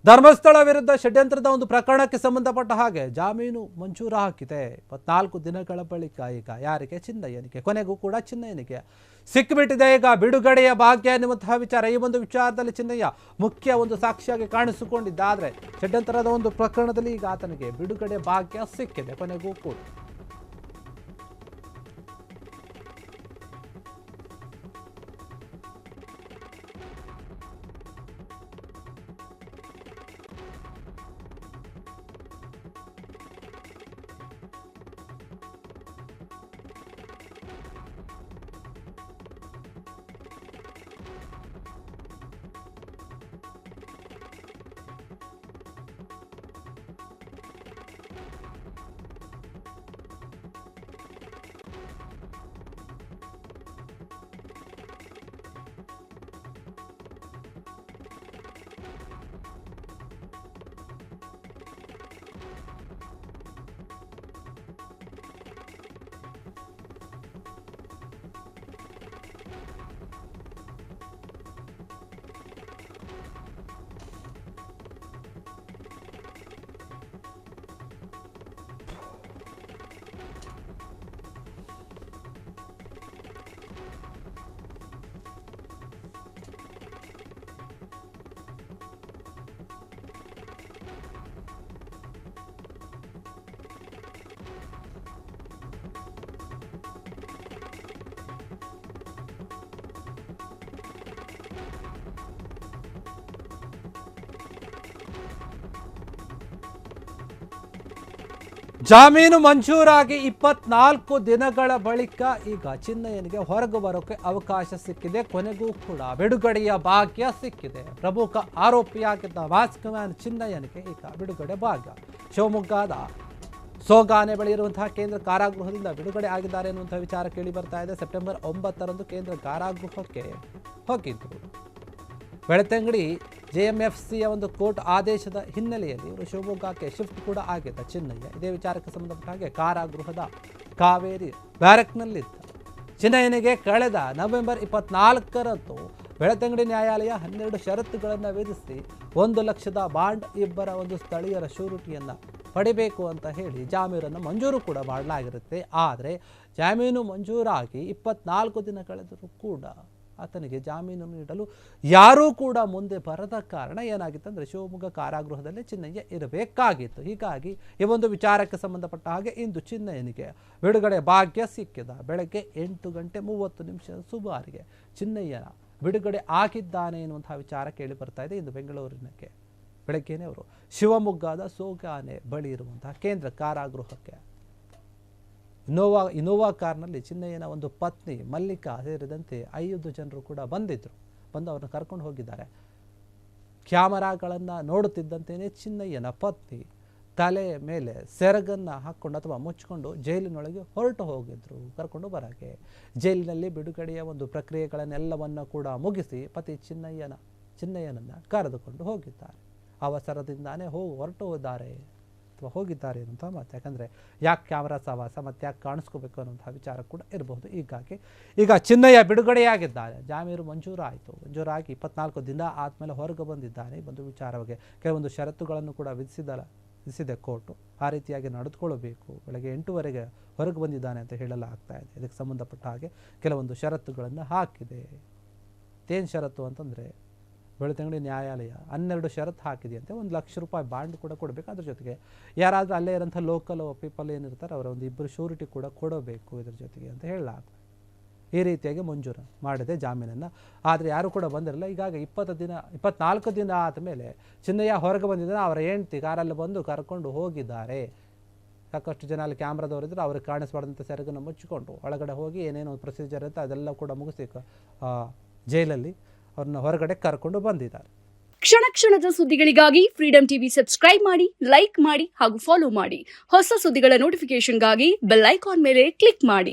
ಧರ್ಮಸ್ಥಳ ವಿರುದ್ಧ ಷಡ್ಯಂತ್ರದ ಒಂದು ಪ್ರಕರಣಕ್ಕೆ ಸಂಬಂಧಪಟ್ಟ ಹಾಗೆ ಜಾಮೀನು ಮಂಜೂರು ಹಾಕಿದೆ 24 ದಿನಗಳ ಬಳಿಕ ಈಗ ಯಾರಿಗೆ ಚಿನ್ನಯ್ಯನಿಗೆ ಕೊನೆಗೂ ಕೂಡ ಚಿನ್ನಯ್ಯನಿಗೆ ಸಿಕ್ಕಿಬಿಟ್ಟಿದೆ ಈಗ ಬಿಡುಗಡೆಯ ಭಾಗ್ಯ ಎನ್ನುವಂತಹ ವಿಚಾರ ಈ ಒಂದು ವಿಚಾರದಲ್ಲಿ ಚಿನ್ನಯ್ಯ ಮುಖ್ಯ ಒಂದು ಸಾಕ್ಷಿಯಾಗಿ ಕಾಣಿಸಿಕೊಂಡಿದ್ದಾದ್ರೆ ಷಡ್ಯಂತ್ರದ ಒಂದು ಪ್ರಕರಣದಲ್ಲಿ ಈಗ ಆತನಿಗೆ ಬಿಡುಗಡೆ ಭಾಗ್ಯ ಸಿಕ್ಕಿದೆ ಕೊನೆಗೂ ಕೂಡ ಜಾಮೀನು ಮಂಜೂರಾಗಿ 24 ದಿನಗಳ ಬಳಿಕ ಈಗ ಚಿನ್ನಯ್ಯನಿಗೆ ಹೊರಗೆ ಬರೋಕೆ ಅವಕಾಶ ಸಿಕ್ಕಿದೆ ಕೊನೆಗೂ ಕೂಡ ಬಿಡುಗಡೆಯ ಭಾಗ್ಯ ಸಿಕ್ಕಿದೆ ಪ್ರಮುಖ ಆರೋಪಿಯಾಗಿದ್ದ ಮಾಸ್ಕ್ ಮ್ಯಾನ್ ಚಿನ್ನಯ್ಯನಿಗೆ ಈಗ ಬಿಡುಗಡೆ ಭಾಗ್ಯ ಶಿವಮೊಗ್ಗದ ಸೋಗಾನೆ ಬಳಿ ಇರುವಂತಹ ಕೇಂದ್ರ ಕಾರಾಗೃಹದಿಂದ ಬಿಡುಗಡೆ ಆಗಿದ್ದಾರೆ ಎನ್ನುವಂತಹ ವಿಚಾರ ಕೇಳಿ ಬರ್ತಾ ಇದೆ ಸೆಪ್ಟೆಂಬರ್ 9ರಂದು ಕೇಂದ್ರ ಕಾರಾಗೃಹಕ್ಕೆ ಹೋಗಿದ್ರು ಬೆಳ್ತಂಗಡಿ ಜೆಎಂಎಫ್ಸಿಯ ಒಂದು ಕೋರ್ಟ್ ಆದೇಶದ ಹಿನ್ನೆಲೆಯಲ್ಲಿ ಇವರು ಶಿವಮೊಗ್ಗಕ್ಕೆ ಶಿಫ್ಟ್ ಕೂಡ ಆಗಿದ್ದ ಚಿನ್ನಯ್ಯ ಇದೇ ವಿಚಾರಕ್ಕೆ ಸಂಬಂಧಪಟ್ಟ ಹಾಗೆ ಕಾರಾಗೃಹದ ಕಾವೇರಿ ಬ್ಯಾರಕ್ನಲ್ಲಿದ್ದ ಚಿನ್ನಯ್ಯನಿಗೆ ಕಳೆದ ನವೆಂಬರ್ 24ರಂದು ಬೆಳ್ತಂಗಡಿ ನ್ಯಾಯಾಲಯ 12 ಷರತ್ತುಗಳನ್ನು ವಿಧಿಸಿ 1 ಲಕ್ಷದ ಬಾಂಡ್ ಇಬ್ಬರ ಒಂದು ಸ್ಥಳೀಯರ ಶ್ಯೂರಿಟಿಯನ್ನು ಪಡಿಬೇಕು ಅಂತ ಹೇಳಿ ಜಾಮೀನನ್ನು ಮಂಜೂರು ಕೂಡ ಮಾಡಲಾಗಿರುತ್ತೆ ಆದರೆ ಜಾಮೀನು ಮಂಜೂರಾಗಿ 24 ದಿನ ಕಳೆದರೂ ಕೂಡ ಆತನಿಗೆ ಜಾಮೀನು ನೀಡಲು ಯಾರೂ ಕೂಡ ಮುಂದೆ ಬರದ ಕಾರಣ ಏನಾಗಿತ್ತಂದರೆ ಶಿವಮೊಗ್ಗ ಕಾರಾಗೃಹದಲ್ಲಿ ಚಿನ್ನಯ್ಯ ಇರಬೇಕಾಗಿತ್ತು ಹೀಗಾಗಿ ಈ ಒಂದು ವಿಚಾರಕ್ಕೆ ಸಂಬಂಧಪಟ್ಟ ಹಾಗೆ ಇಂದು ಚಿನ್ನಯ್ಯನಿಗೆ ಬಿಡುಗಡೆ ಭಾಗ್ಯ ಸಿಕ್ಕಿದ ಬೆಳಗ್ಗೆ 8:30 ಸುಮಾರಿಗೆ ಚಿನ್ನಯ್ಯನ ಬಿಡುಗಡೆ ಆಗಿದ್ದಾನೆ ಎನ್ನುವಂತಹ ವಿಚಾರ ಕೇಳಿ ಬರ್ತಾ ಇದೆ ಇಂದು ಬೆಂಗಳೂರಿನಕ್ಕೆ ಬೆಳಗ್ಗೆನೇ ಅವರು ಶಿವಮೊಗ್ಗದ ಸೋಗಾನೆ ಬಳಿ ಇರುವಂತಹ ಕೇಂದ್ರ ಕಾರಾಗೃಹಕ್ಕೆ ಇನೋವಾ ಕಾರ್ನಲ್ಲಿ ಚಿನ್ನಯ್ಯನ ಒಂದು ಪತ್ನಿ ಮಲ್ಲಿಕಾ ಸೇರಿದಂತೆ 5 ಜನರು ಕೂಡ ಬಂದು ಅವ್ರನ್ನ ಕರ್ಕೊಂಡು ಹೋಗಿದ್ದಾರೆ ಕ್ಯಾಮರಾಗಳನ್ನು ನೋಡುತ್ತಿದ್ದಂತೆಯೇ ಚಿನ್ನಯ್ಯನ ಪತ್ನಿ ತಲೆಯ ಮೇಲೆ ಸೆರಗನ್ನು ಹಾಕ್ಕೊಂಡು ಅಥವಾ ಮುಚ್ಚಿಕೊಂಡು ಜೈಲಿನೊಳಗೆ ಹೊರಟು ಹೋಗಿದ್ರು ಕರ್ಕೊಂಡು ಬರೋಕ್ಕೆ ಜೈಲಿನಲ್ಲಿ ಬಿಡುಗಡೆಯ ಒಂದು ಪ್ರಕ್ರಿಯೆಗಳನ್ನೆಲ್ಲವನ್ನು ಕೂಡ ಮುಗಿಸಿ ಪತಿ ಚಿನ್ನಯ್ಯನನ್ನು ಕರೆದುಕೊಂಡು ಹೋಗಿದ್ದಾರೆ ಅವಸರದಿಂದಾನೇ ಹೊರಟು ಹೋಗಿದ್ದಾರೆ ಅನ್ನುವಂಥ ಮಾತು ಯಾಕಂದರೆ ಯಾಕೆ ಕ್ಯಾಮ್ರಾ ಸವಾಸ ಮತ್ತು ಯಾಕೆ ಕಾಣಿಸ್ಕೋಬೇಕು ಅನ್ನುವಂಥ ವಿಚಾರ ಕೂಡ ಇರಬಹುದು ಹೀಗಾಗಿ ಈಗ ಚಿನ್ನಯ್ಯ ಬಿಡುಗಡೆಯಾಗಿದ್ದಾರೆ ಜಾಮೀನು ಮಂಜೂರಾಗಿ 24 ದಿನ ಆದಮೇಲೆ ಹೊರಗೆ ಬಂದಿದ್ದಾನೆ ಒಂದು ವಿಚಾರವಾಗಿ ಕೆಲವೊಂದು ಷರತ್ತುಗಳನ್ನು ಕೂಡ ವಿಧಿಸಿದೆ ಕೋರ್ಟು ಆ ರೀತಿಯಾಗಿ ನಡೆದುಕೊಳ್ಳಬೇಕು ಬೆಳಗ್ಗೆ 8ವರೆಗೆ ಹೊರಗೆ ಬಂದಿದ್ದಾನೆ ಅಂತ ಹೇಳಲಾಗ್ತಾ ಇದೆ ಇದಕ್ಕೆ ಸಂಬಂಧಪಟ್ಟ ಹಾಗೆ ಕೆಲವೊಂದು ಷರತ್ತುಗಳನ್ನು ಹಾಕಿದೆ ಏನು ಷರತ್ತು ಅಂತಂದರೆ ಬೆಳ್ತಂಗಡಿ ನ್ಯಾಯಾಲಯ 12 ಷರತ್ತು ಹಾಕಿದೆಯಂತೆ 1 ಲಕ್ಷ ರೂಪಾಯಿ ಬಾಂಡ್ ಕೂಡ ಕೊಡಬೇಕು ಅದ್ರ ಜೊತೆಗೆ ಯಾರಾದರೂ ಅಲ್ಲೇ ಇರೋಂಥ ಲೋಕಲ್ ಪೀಪಲ್ ಏನಿರ್ತಾರೆ ಅವರ ಒಂದು 2 ಶ್ಯೂರಿಟಿ ಕೂಡ ಕೊಡಬೇಕು ಇದ್ರ ಜೊತೆಗೆ ಅಂತ ಹೇಳಲಾಗ್ತದೆ ಈ ರೀತಿಯಾಗಿ ಮಂಜೂರು ಮಾಡಿದೆ ಜಾಮೀನನ್ನು ಆದರೆ ಯಾರು ಕೂಡ ಬಂದಿರಲ್ಲ ಈಗಾಗ 24 ದಿನ ಆದಮೇಲೆ ಚಿನ್ನಯ್ಯ ಹೊರಗೆ ಬಂದಿದ್ದಾರೆ ಅವರ ಹೆಂಡತಿ ಕಾರಲ್ಲಿ ಬಂದು ಕರ್ಕೊಂಡು ಹೋಗಿದ್ದಾರೆ ಸಾಕಷ್ಟು ಜನ ಅಲ್ಲಿ ಕ್ಯಾಮ್ರಾದವರಿದ್ದರು ಅವ್ರಿಗೆ ಕಾಣಿಸ್ಬಾರ್ದಂಥ ಸೆರಗನ್ನು ಮುಚ್ಚಿಕೊಂಡು ಒಳಗಡೆ ಹೋಗಿ ಏನೇನೋ ಪ್ರೊಸೀಜರ್ ಇರುತ್ತೆ ಅದೆಲ್ಲ ಕೂಡ ಮುಗಿಸಿ ಜೈಲಲ್ಲಿ ಅವ್ರನ್ನ ಹೊರಗಡೆ ಕರ್ಕೊಂಡು ಬಂದಿದ್ದಾರೆ ಕ್ಷಣ ಕ್ಷಣದ ಸುದ್ದಿಗಳಿಗಾಗಿ ಫ್ರೀಡಂ ಟಿವಿ ಸಬ್ಸ್ಕ್ರೈಬ್ ಮಾಡಿ ಲೈಕ್ ಮಾಡಿ ಹಾಗೂ ಫಾಲೋ ಮಾಡಿ ಹೊಸ ಸುದ್ದಿಗಳ ನೋಟಿಫಿಕೇಶನ್ಗಾಗಿ ಬೆಲ್ ಐಕಾನ್ ಮೇಲೆ ಕ್ಲಿಕ್ ಮಾಡಿ